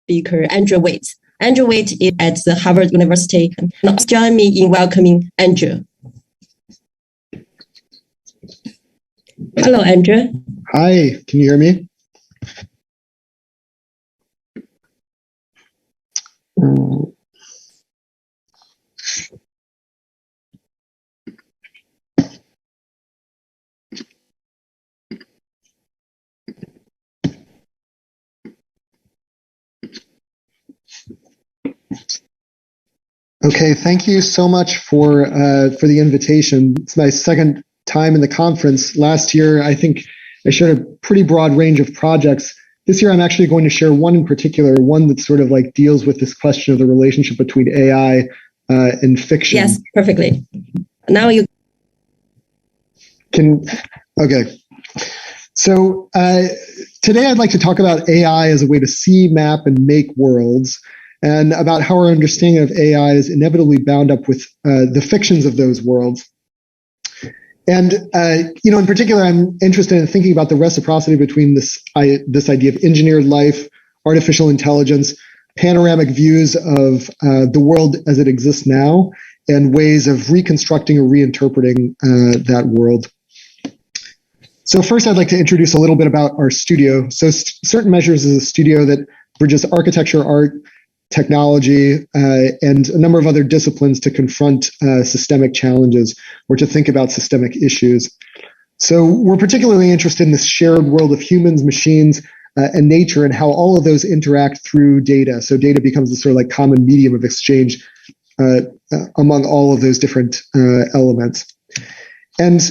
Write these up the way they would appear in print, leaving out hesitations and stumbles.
speaker, Andrew Witt. Andrew Witt is at the Harvard University. Join me in welcoming Andrew. Hello, Andrew. Hi, can you hear me? Okay, thank you so much for the invitation. It's my second time in the conference. Last year, I think I shared a pretty broad range of projects. This year, I'm actually going to share one in particular, one that sort of like deals with this question of the relationship between AI and fiction. Yes, perfectly. Now you can. Okay. So today, I'd like to talk about AI as a way to see, map, and make worlds, and about how our understanding of AI is inevitably bound up with the fictions of those worlds. And in particular, I'm interested in thinking about the reciprocity between this idea of engineered life, artificial intelligence, panoramic views of the world as it exists now, and ways of reconstructing or reinterpreting that world. So first, I'd like to introduce a little bit about our studio. So Certain Measures is a studio that bridges architecture, art, technology, and a number of other disciplines to confront systemic challenges or to think about systemic issues. So we're particularly interested in this shared world of humans, machines, and nature, and how all of those interact through data. So data becomes the sort of like common medium of exchange among all of those different elements. And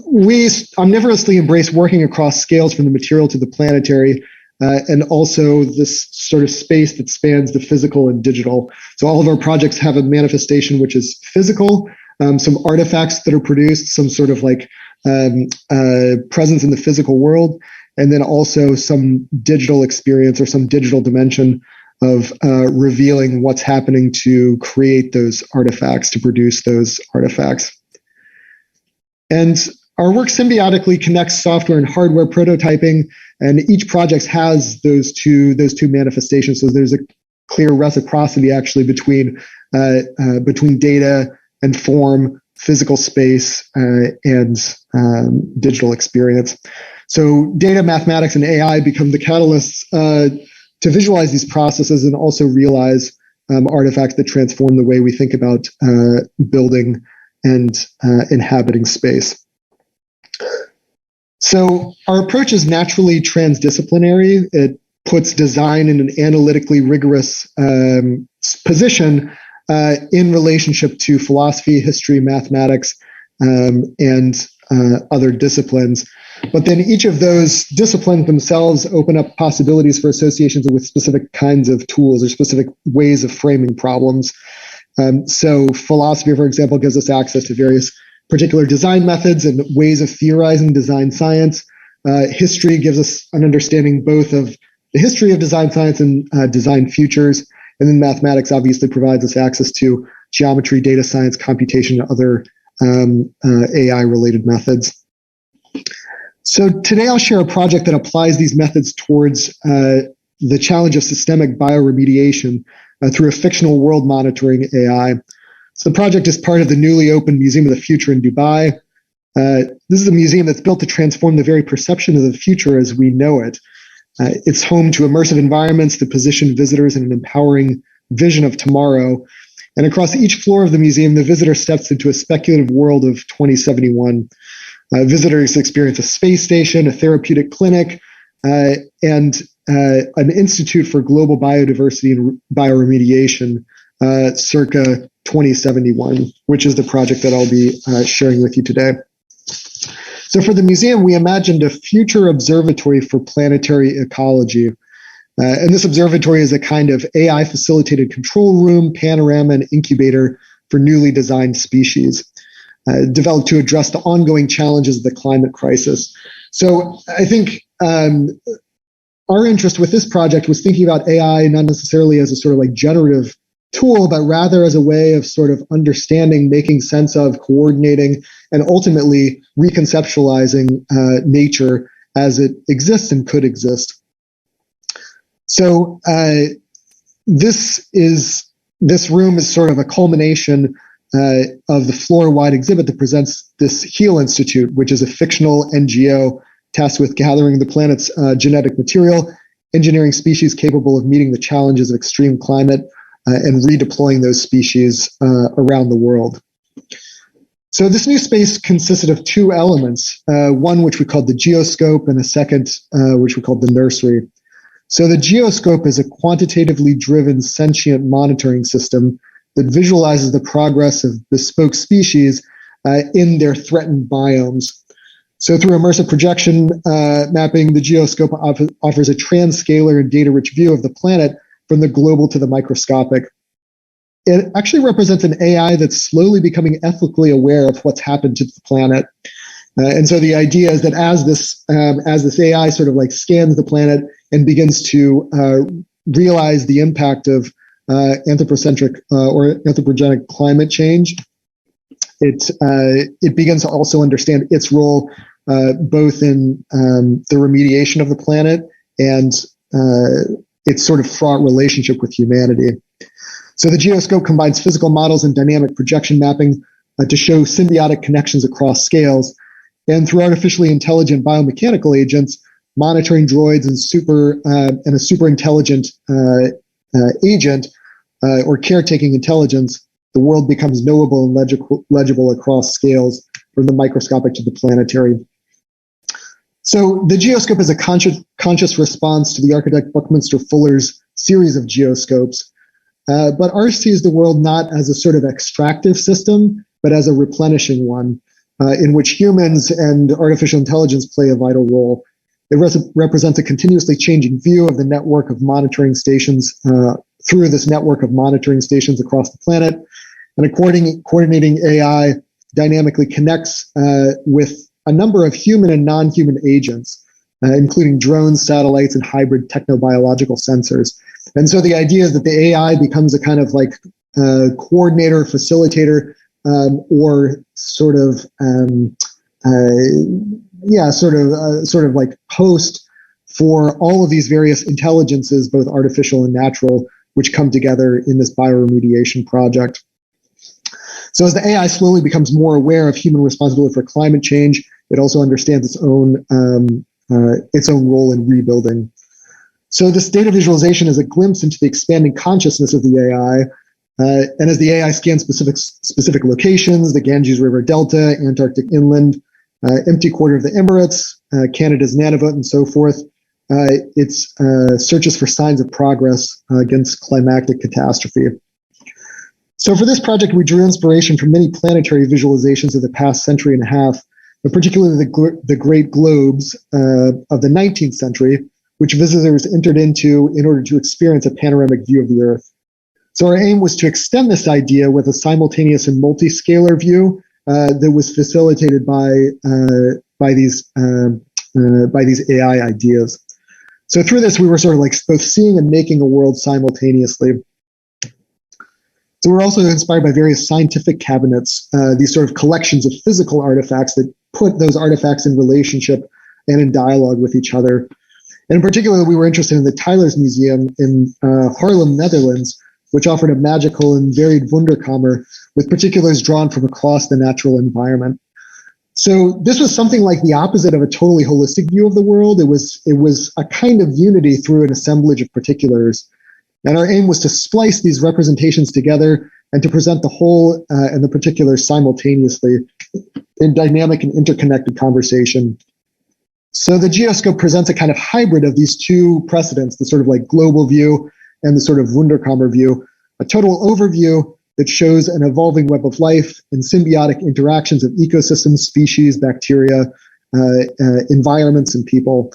we omnivorously embrace working across scales from the material to the planetary, and also this sort of space that spans the physical and digital. So all of our projects have a manifestation which is physical, some artifacts that are produced, some sort of like presence in the physical world, and then also some digital experience or some digital dimension of revealing what's happening to create those artifacts, to produce those artifacts. And our work symbiotically connects software and hardware prototyping, and each project has those two manifestations. So there's a clear reciprocity actually between data and form, physical space, and digital experience. So data, mathematics, and AI become the catalysts to visualize these processes and also realize artifacts that transform the way we think about building and inhabiting space. So our approach is naturally transdisciplinary. It puts design in an analytically rigorous position in relationship to philosophy, history, mathematics, and other disciplines. But then each of those disciplines themselves open up possibilities for associations with specific kinds of tools or specific ways of framing problems. So philosophy, for example, gives us access to various particular design methods and ways of theorizing design science. History gives us an understanding both of the history of design science and design futures. And then mathematics obviously provides us access to geometry, data science, computation, and other AI-related methods. So today I'll share a project that applies these methods towards the challenge of systemic bioremediation through a fictional world monitoring AI. So the project is part of the newly opened Museum of the Future in Dubai. This is a museum that's built to transform the very perception of the future as we know it. It's home to immersive environments that position visitors in an empowering vision of tomorrow. And across each floor of the museum, the visitor steps into a speculative world of 2071. Visitors experience a space station, a therapeutic clinic, and an Institute for Global Biodiversity and Bioremediation, circa 2071, which is the project that I'll be sharing with you today. So for the museum, we imagined a future observatory for planetary ecology. And this observatory is a kind of AI-facilitated control room, panorama, and incubator for newly designed species, developed to address the ongoing challenges of the climate crisis. So I think our interest with this project was thinking about AI not necessarily as a sort of like generative tool, but rather as a way of sort of understanding, making sense of, coordinating, and ultimately reconceptualizing nature as it exists and could exist. So this room is sort of a culmination of the floor-wide exhibit that presents this HEAL Institute, which is a fictional NGO tasked with gathering the planet's genetic material, engineering species capable of meeting the challenges of extreme climate, and redeploying those species around the world. So this new space consisted of two elements, one which we called the geoscope and a second which we called the nursery. So the geoscope is a quantitatively driven sentient monitoring system that visualizes the progress of bespoke species in their threatened biomes. So through immersive projection mapping, the geoscope offers a transcalar and data-rich view of the planet from the global to the microscopic. It actually represents an AI that's slowly becoming ethically aware of what's happened to the planet. And so the idea is that as this AI sort of like scans the planet and begins to realize the impact of anthropocentric or anthropogenic climate change, it begins to also understand its role both in the remediation of the planet and its sort of fraught relationship with humanity. So the geoscope combines physical models and dynamic projection mapping to show symbiotic connections across scales. And through artificially intelligent biomechanical agents, monitoring droids and a super intelligent agent or caretaking intelligence, the world becomes knowable and legible across scales from the microscopic to the planetary. So the geoscope is a conscious response to the architect Buckminster Fuller's series of geoscopes. But ours sees the world not as a sort of extractive system, but as a replenishing one, in which humans and artificial intelligence play a vital role. It represents a continuously changing view of the network of monitoring stations through this network of monitoring stations across the planet. And a coordinating AI dynamically connects with a number of human and non-human agents, including drones, satellites, and hybrid technobiological sensors. And so the idea is that the AI becomes a kind of like coordinator, facilitator, or sort of like host for all of these various intelligences, both artificial and natural, which come together in this bioremediation project. So as the AI slowly becomes more aware of human responsibility for climate change, it also understands its own role in rebuilding. So this data visualization is a glimpse into the expanding consciousness of the AI. And as the AI scans specific locations, the Ganges River Delta, Antarctic inland, empty quarter of the Emirates, Canada's Nunavut, and so forth, it searches for signs of progress against climatic catastrophe. So for this project, we drew inspiration from many planetary visualizations of the past century and a half, but particularly the great globes of the 19th century, which visitors entered into in order to experience a panoramic view of the Earth. So our aim was to extend this idea with a simultaneous and multi-scalar view that was facilitated by these AI ideas. So through this, we were sort of like both seeing and making a world simultaneously. So we're also inspired by various scientific cabinets, these sort of collections of physical artifacts that put those artifacts in relationship and in dialogue with each other. And in particular, we were interested in the Tylers Museum in Haarlem, Netherlands, which offered a magical and varied Wunderkammer with particulars drawn from across the natural environment. So this was something like the opposite of a totally holistic view of the world. It was a kind of unity through an assemblage of particulars. And our aim was to splice these representations together and to present the whole and the particulars simultaneously in dynamic and interconnected conversation. So the geoscope presents a kind of hybrid of these two precedents, the sort of like global view and the sort of Wunderkammer view, a total overview that shows an evolving web of life and symbiotic interactions of ecosystems, species, bacteria, environments, and people.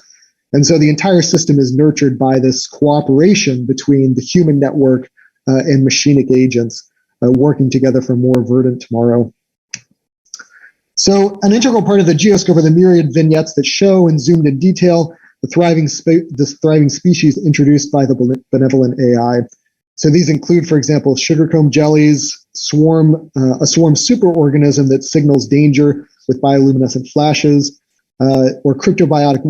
And so the entire system is nurtured by this cooperation between the human network and machinic agents working together for a more verdant tomorrow. So an integral part of the geoscope are the myriad vignettes that show in zoomed in detail the thriving species introduced by the benevolent AI. So these include, for example, sugarcomb jellies, a swarm superorganism that signals danger with bioluminescent flashes, or cryptobiotic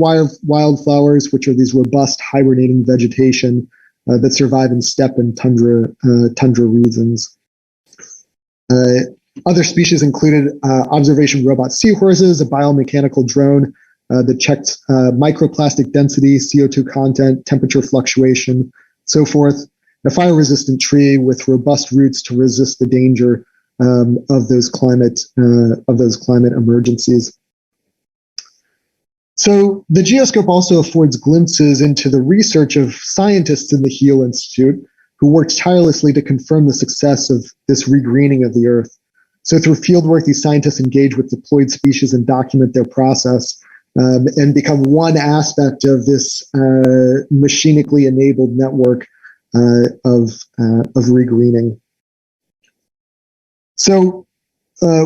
wildflowers, which are these robust hibernating vegetation that survive in steppe and tundra regions. Other species included observation robot seahorses, a biomechanical drone that checked microplastic density, CO2 content, temperature fluctuation, so forth. A fire-resistant tree with robust roots to resist the danger of those climate emergencies. So the geoscope also affords glimpses into the research of scientists in the Aiiiii Institute who worked tirelessly to confirm the success of this regreening of the Earth. So through fieldwork, these scientists engage with deployed species and document their process and become one aspect of this machinically enabled network of regreening. So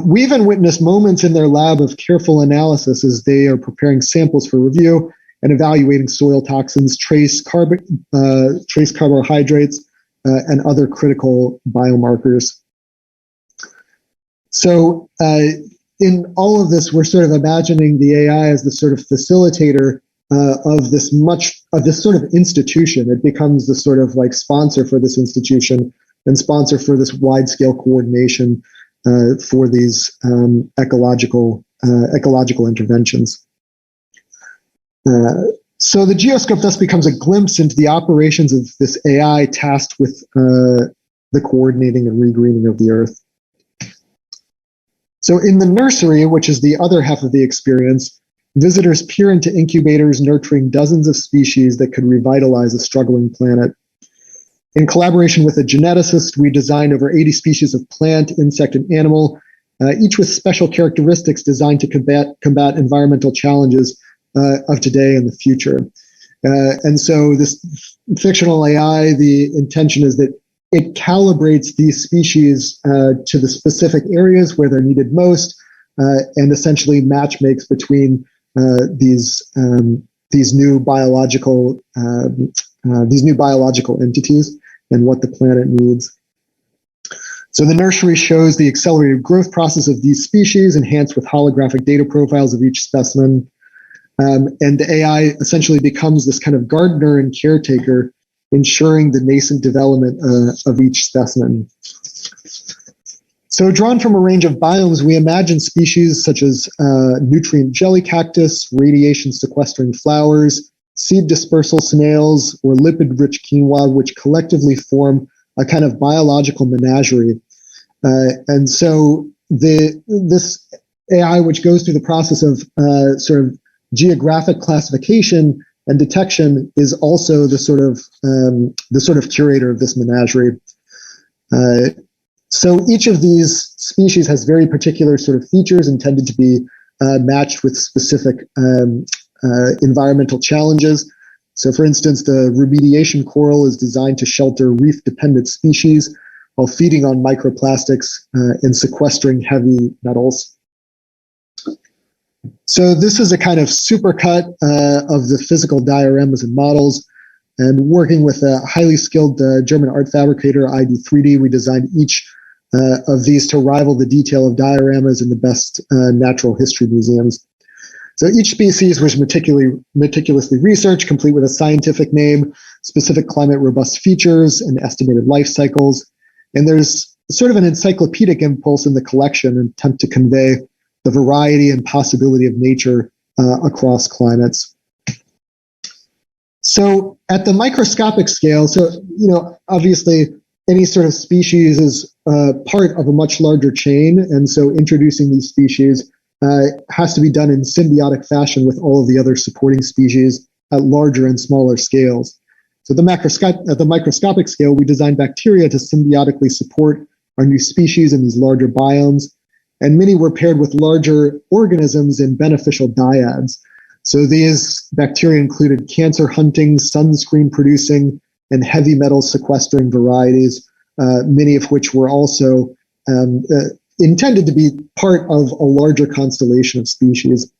we even witnessed moments in their lab of careful analysis as they are preparing samples for review and evaluating soil toxins, trace carbohydrates, and other critical biomarkers. So in all of this, we're sort of imagining the AI as the sort of facilitator of this sort of institution. It becomes the sort of like sponsor for this institution and sponsor for this wide-scale coordination for these ecological interventions. So the geoscope thus becomes a glimpse into the operations of this AI tasked with the coordinating and regreening of the Earth. So in the nursery, which is the other half of the experience, visitors peer into incubators nurturing dozens of species that could revitalize a struggling planet. In collaboration with a geneticist, we designed over 80 species of plant, insect, and animal, each with special characteristics designed to combat environmental challenges of today and the future. And so this fictional AI, the intention is that it calibrates these species to the specific areas where they're needed most, and essentially match makes between these new biological entities and what the planet needs. So the nursery shows the accelerated growth process of these species, enhanced with holographic data profiles of each specimen. And the AI essentially becomes this kind of gardener and caretaker, ensuring the nascent development of each specimen. So drawn from a range of biomes, we imagine species such as nutrient jelly cactus, radiation sequestering flowers, seed dispersal snails, or lipid-rich quinoa, which collectively form a kind of biological menagerie. And so this AI, which goes through the process of sort of geographic classification and detection, is also the sort of curator of this menagerie. So each of these species has very particular sort of features intended to be matched with specific environmental challenges. So for instance, the remediation coral is designed to shelter reef-dependent species while feeding on microplastics and sequestering heavy metals. So this is a kind of supercut of the physical dioramas and models. And working with a highly skilled German art fabricator, Aiiiii, we designed each of these to rival the detail of dioramas in the best natural history museums. So each species was meticulously researched, complete with a scientific name, specific climate-robust features, and estimated life cycles. And there's sort of an encyclopedic impulse in the collection, an attempt to convey the variety and possibility of nature across climates. So at the microscopic scale, so, obviously any sort of species is part of a much larger chain. And so introducing these species has to be done in symbiotic fashion with all of the other supporting species at larger and smaller scales. So at the microscopic scale, we designed bacteria to symbiotically support our new species in these larger biomes. And many were paired with larger organisms in beneficial dyads. So these bacteria included cancer-hunting, sunscreen-producing, and heavy metal sequestering varieties, many of which were also intended to be part of a larger constellation of species.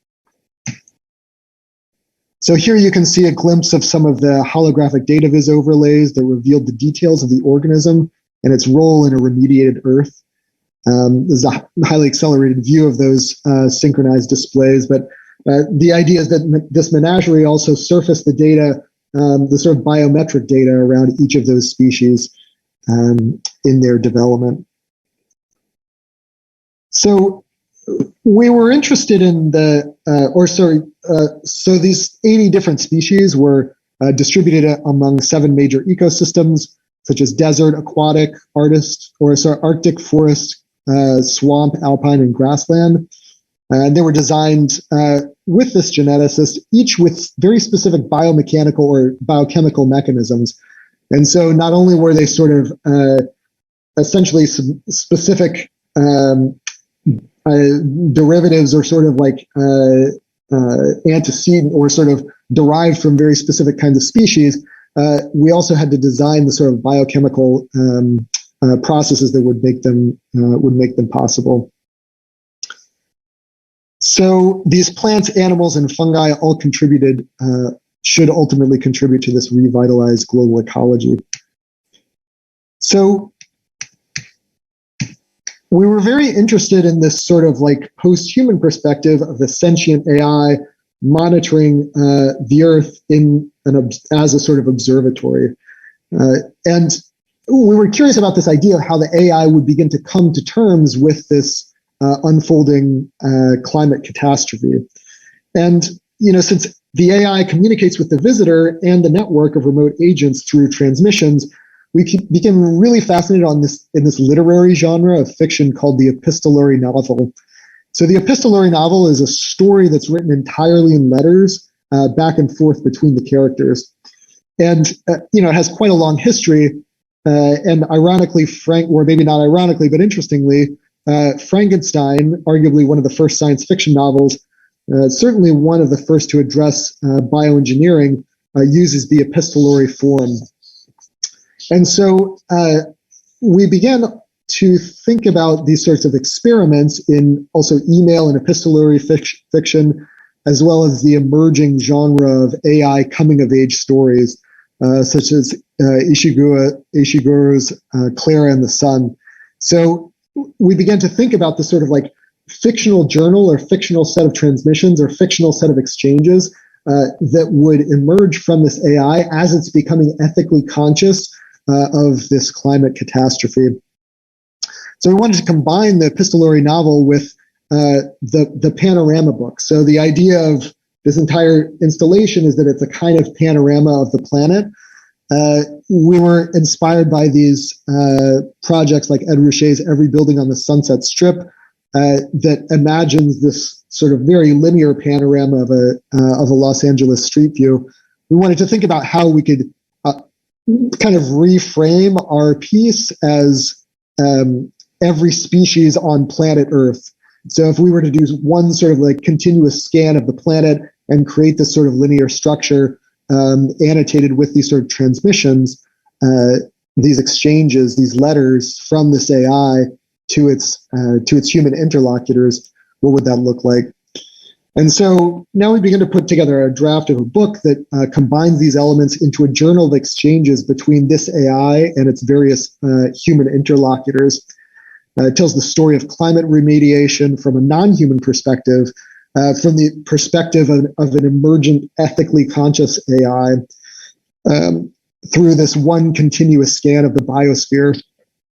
So here you can see a glimpse of some of the holographic data viz overlays that revealed the details of the organism and its role in a remediated Earth. This is a highly accelerated view of those synchronized displays, but the idea is that this menagerie also surfaced the data the sort of biometric data around each of those species in their development. So we were interested in so these 80 different species were distributed among 7 major ecosystems, such as desert, aquatic, Arctic, forest, swamp, alpine, and grassland. They were designed with this geneticist, each with very specific biomechanical or biochemical mechanisms. And so not only were they sort of essentially specific derivatives or sort of like antecedent or sort of derived from very specific kinds of species, we also had to design the sort of biochemical processes that would make them possible. So these plants, animals, and fungi all should ultimately contribute to this revitalized global ecology. So we were very interested in this sort of like post-human perspective of the sentient AI monitoring the Earth as a sort of observatory. And we were curious about this idea of how the AI would begin to come to terms with this unfolding climate catastrophe. And, since the AI communicates with the visitor and the network of remote agents through transmissions, we became really fascinated in this literary genre of fiction called the epistolary novel. So the epistolary novel is a story that's written entirely in letters back and forth between the characters. And, it has quite a long history. And ironically, or maybe not ironically, but interestingly, Frankenstein, arguably one of the first science fiction novels, certainly one of the first to address bioengineering, uses the epistolary form. And so we began to think about these sorts of experiments in also email and epistolary fiction, as well as the emerging genre of AI coming-of-age stories, such as Ishiguro's Clara and the Sun. So we began to think about the sort of like fictional journal or fictional set of transmissions or fictional set of exchanges that would emerge from this AI as it's becoming ethically conscious of this climate catastrophe. So we wanted to combine the epistolary novel with the panorama book. So the idea of this entire installation is that it's a kind of panorama of the planet. We were inspired by these projects like Ed Ruscha's Every Building on the Sunset Strip that imagines this sort of very linear panorama of a Los Angeles street view. We wanted to think about how we could kind of reframe our piece as every species on planet Earth. So if we were to do one sort of like continuous scan of the planet and create this sort of linear structure annotated with these sort of transmissions, these exchanges, these letters from this AI to its human interlocutors, what would that look like? And so now we begin to put together a draft of a book that combines these elements into a journal of exchanges between this AI and its various human interlocutors. It tells the story of climate remediation from a non-human perspective, from the perspective of an emergent, ethically conscious AI, through this one continuous scan of the biosphere.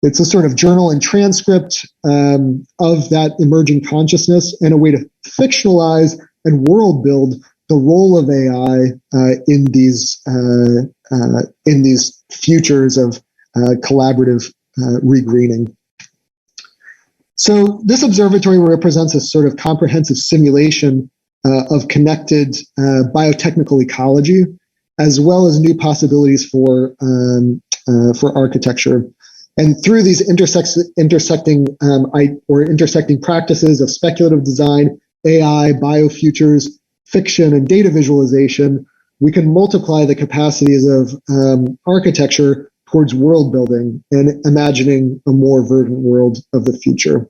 It's a sort of journal and transcript of that emerging consciousness and a way to fictionalize and world build the role of AI in these futures of collaborative regreening. So this observatory represents a sort of comprehensive simulation of connected biotechnical ecology, as well as new possibilities for architecture. And through these intersecting practices of speculative design, AI, biofutures, fiction, and data visualization, we can multiply the capacities of architecture towards world building and imagining a more verdant world of the future.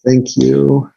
Thank you.